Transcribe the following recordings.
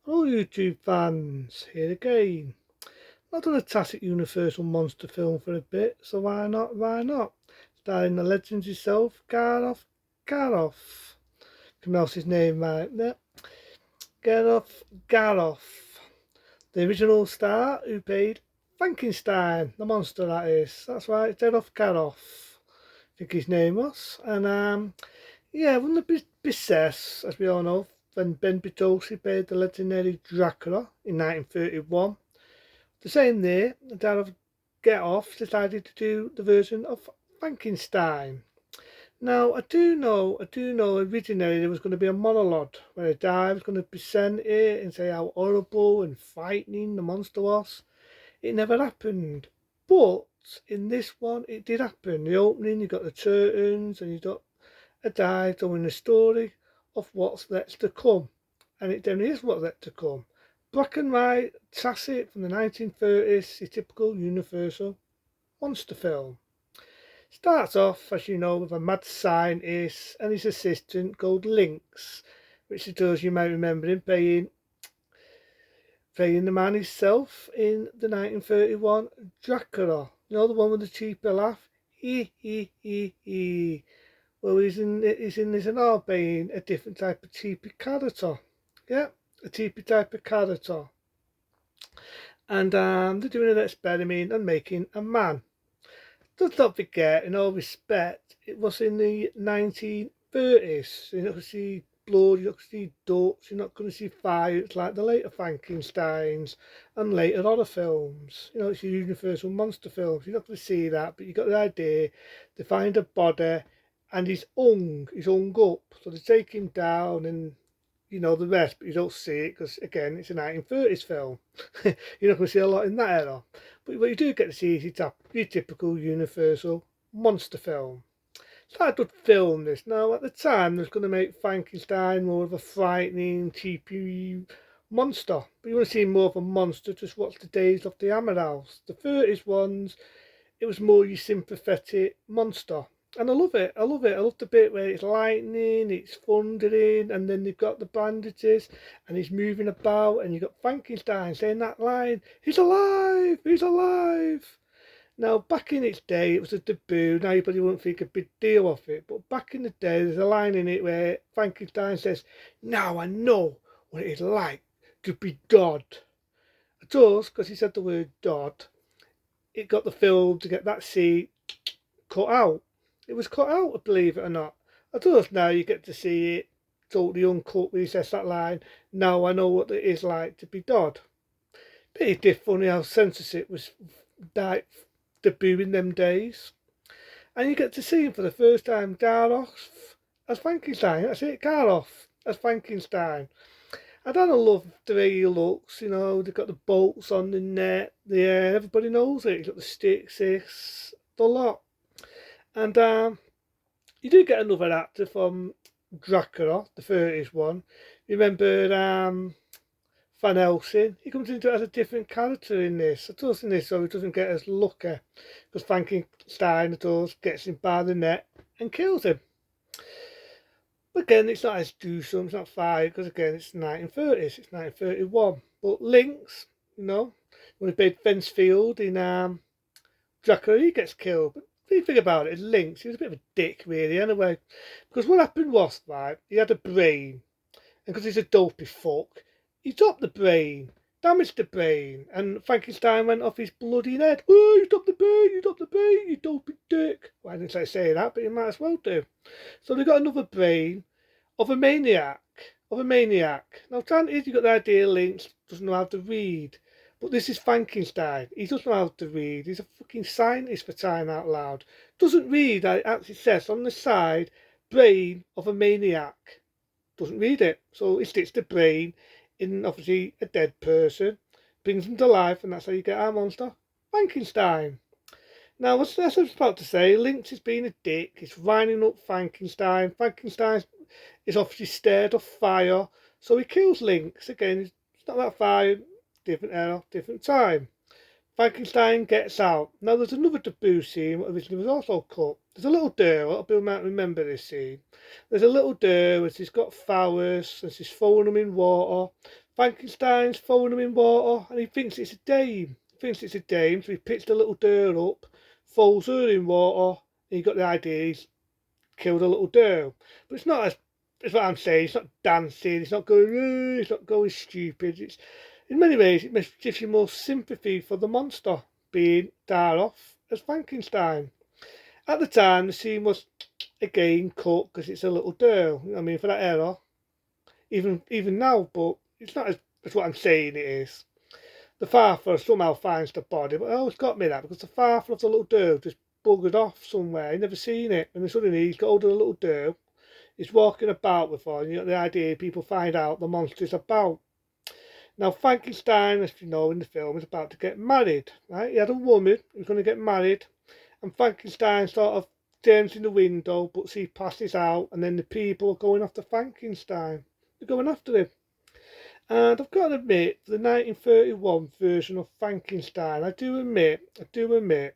Hello YouTube fans, here again. Not done a classic Universal monster film for a bit, so why not? Starring the legend himself, Garoff. Pronounce his name right there. Garoff. The original star who played Frankenstein, the monster that is. That's right, Garoff. I think his name was. And yeah, one of the Bices, as we all know, when Ben Bitosi played the legendary Dracula in 1931. The same day, instead of Get Off decided to do the version of Frankenstein. Now, I do know originally there was going to be a monologue where a guy was going to present it and say how horrible and frightening the monster was. It never happened. But in this one, it did happen. The opening, you got the curtains and you got a guy telling the story of what's next to come. And it then is what's next to come. Black and white, classic from the 1930s, a typical Universal monster film. Starts off, as you know, with a mad scientist and his assistant called Lynx, which is those you might remember him playing the man himself in the 1931 Dracula. You know, the one with the cheaper laugh? He. Well, he's in all being a different type of cheapy character. Yeah, a cheapy type of character. And they're doing an experiment on making a man. Let's not forget, in all respect, it was in the 1930s. You're not going to see blood, you're not going to see ducks, you're not going to see fire. It's like the later Frankensteins and later horror films. You know, it's your Universal monster films. You're not going to see that, but you got the idea. They find a body and he's hung up. So they take him down and you know the rest, but you don't see it because again it's a 1930s film. You're not going to see a lot in that era, but what you do get to see is your typical Universal monster film. It's not a good film this. Now at the time they was going to make Frankenstein more of a frightening, cheapy monster, but you want to see more of a monster, just watch the Days of the Hammer House. The 30s ones, it was more your sympathetic monster. And I love it. I love it. I love the bit where it's lightning, it's thundering, and then they've got the bandages, and he's moving about, and you've got Frankenstein saying that line, "He's alive! He's alive!" Now, back in its day, it was a taboo. Now, everybody wouldn't think a big deal of it. But back in the day, there's a line in it where Frankenstein says, "Now I know what it is like to be God." It does, because he said the word God. It got the film to get that scene cut out. It was cut out, believe it or not. I don't know if now you get to see it totally uncut where he says that line, "Now I know what it is like to be Dodd." Pretty diff funny how censorship was like debut in them days. And you get to see him for the first time, Garoff as Frankenstein. That's it, Garoff as Frankenstein. I don't love the way he looks, you know, they've got the bolts on the net, everybody knows it. He's got the sticks, the lot. And you do get another actor from Dracula, the 30s one. Remember Van Helsing? He comes into it as a different character in this. It does in this, so he doesn't get as lucky. Because Frankenstein, it does, gets him by the neck and kills him. But again, it's not as gruesome, it's not fire, because again, it's 1930s, it's 1931. But Lynx, you know, when he played Fencefield in Dracula, he gets killed. But if you think about it, Lynx, he was a bit of a dick, really, anyway. Because what happened was, right, he had a brain, and because he's a dopey fuck, he dropped the brain, damaged the brain, and Frankenstein went off his bloody head. "Oh, you dropped the brain, you dopey dick." Well, I didn't say that, but you might as well do. So they got another brain of a maniac, Now, granted, you got the idea Lynx doesn't know how to read. But this is Frankenstein. He doesn't know how to read. He's a fucking scientist for crying out loud. Doesn't read. It actually says on the side, brain of a maniac. Doesn't read it. So he sticks the brain in obviously a dead person, brings him to life, and that's how you get our monster, Frankenstein. Now, as I was about to say, Lynx is being a dick. He's winding up Frankenstein. Frankenstein is obviously scared of fire, so he kills Lynx. Again, it's not that fire. Different era, different time. Frankenstein gets out. Now there's another taboo scene what originally was also cut. There's a little door, a lot of people might remember this scene. There's a little door where she's got flowers and she's throwing them in water. Frankenstein's throwing him in water and he thinks it's a dame. He thinks it's a dame, so he picks the little girl up, throws her in water, and he got the idea he's killed a little girl. But it's not as, it's what I'm saying, it's not dancing, it's not going, it's not going stupid. It's, in many ways, it gives you more sympathy for the monster being died off as Frankenstein. At the time, the scene was again cut because it's a little girl. I mean, for that era, even now, but it's not as what I'm saying it is. The father somehow finds the body, but it always got me that because the father of the little girl just buggered off somewhere. He never seen it, and then suddenly he's got hold of the little girl. He's walking about with her, and you know the idea people find out the monster's about. Now Frankenstein, as you know in the film, is about to get married. Right? He had a woman who's going to get married, and Frankenstein sort of turns in the window, but he passes out, and then the people are going after Frankenstein. They're going after him. And I've got to admit, the 1931 version of Frankenstein, I do admit that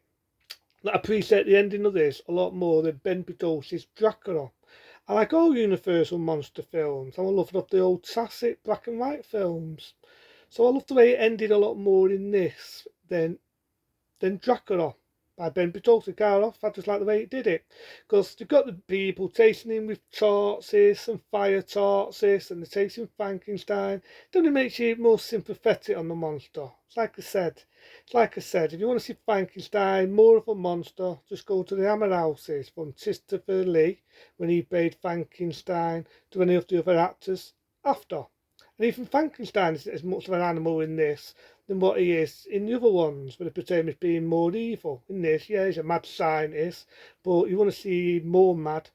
I appreciate the ending of this a lot more than Ben Bedosi's Dracula. I like all Universal monster films. I'm a lover of the old classic black and white films. So I love the way it ended a lot more in this than Dracula by Ben Bedosi. I just like the way it did it. Because you've got the people chasing him with torches and fire torches and they're chasing Frankenstein. It only makes you more sympathetic on the monster. It's like I said, if you want to see Frankenstein, more of a monster, just go to the Hammer Houses from Christopher Lee when he played Frankenstein to any of the other actors after. And even Frankenstein is as much of an animal in this than what he is in the other ones, where they portray him as being more evil. In this, yeah, he's a mad scientist, but you want to see more mad,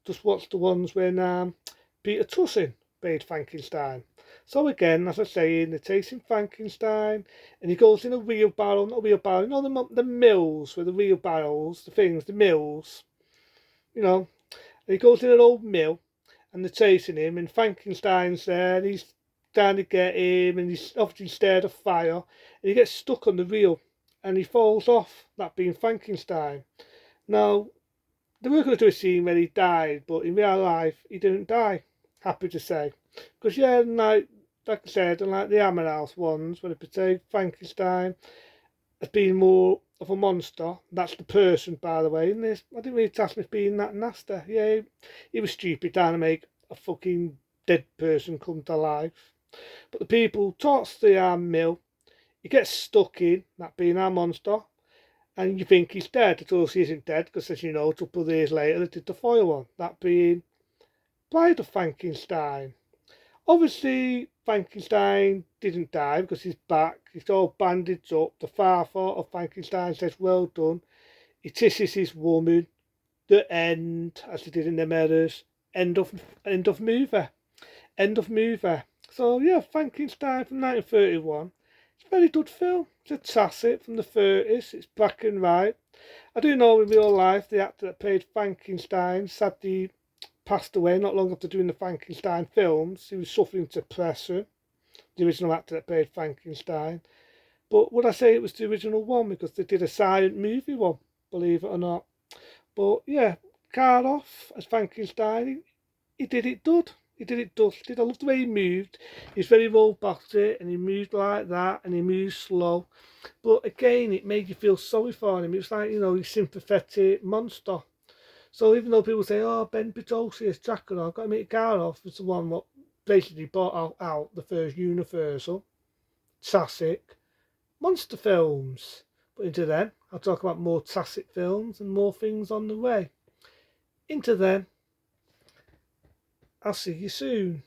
just watch the ones when Peter Cushing played Frankenstein. So again, as I say, they're chasing Frankenstein, and he goes in a wheelbarrow, not a wheelbarrow, you know the mills where the wheelbarrows, the things, the mills, you know, and he goes in an old mill, and they're chasing him, and Frankenstein's there, and he's trying to get him, and he's obviously scared of fire, and he gets stuck on the wheel, and he falls off, that being Frankenstein. Now, they were going to do a scene where he died, but in real life, he didn't die, happy to say. Because, yeah, like I said, unlike the Hammer House ones, where they portray Frankenstein as being more of a monster, that's the person, by the way, in this, I didn't really task him as being that nasty. Yeah, he was stupid trying to make a fucking dead person come to life. But the people torch the mill, he gets stuck in, that being our monster, and you think he's dead. Of course, he isn't dead, because as you know, a couple of years later, they did the foil one, that being Bride of Frankenstein. Obviously, Frankenstein didn't die because he's back, he's all bandaged up. The father of Frankenstein says, well done. He kisses his woman. The end, as he did in the mirrors. End of movie. End of movie. So yeah, Frankenstein from 1931. It's a very good film. It's a classic from the 30s. It's black and white. I do know in real life the actor that played Frankenstein sadly passed away not long after doing the Frankenstein films. He was suffering depression, the original actor that played Frankenstein. But would I say it was the original one because they did a silent movie one, believe it or not. But yeah, Karloff as Frankenstein, he did it good. He did it dusted. I love the way he moved. He's very robotic and he moved like that and he moved slow. But again, it made you feel sorry for him. It was like, you know, he's sympathetic monster. So even though people say, oh, Ben Bedosi is Dracula, I've got to meet Karloff was the one that basically brought out the first Universal classic monster films. But into then, I'll talk about more classic films and more things on the way. Into then, I'll see you soon.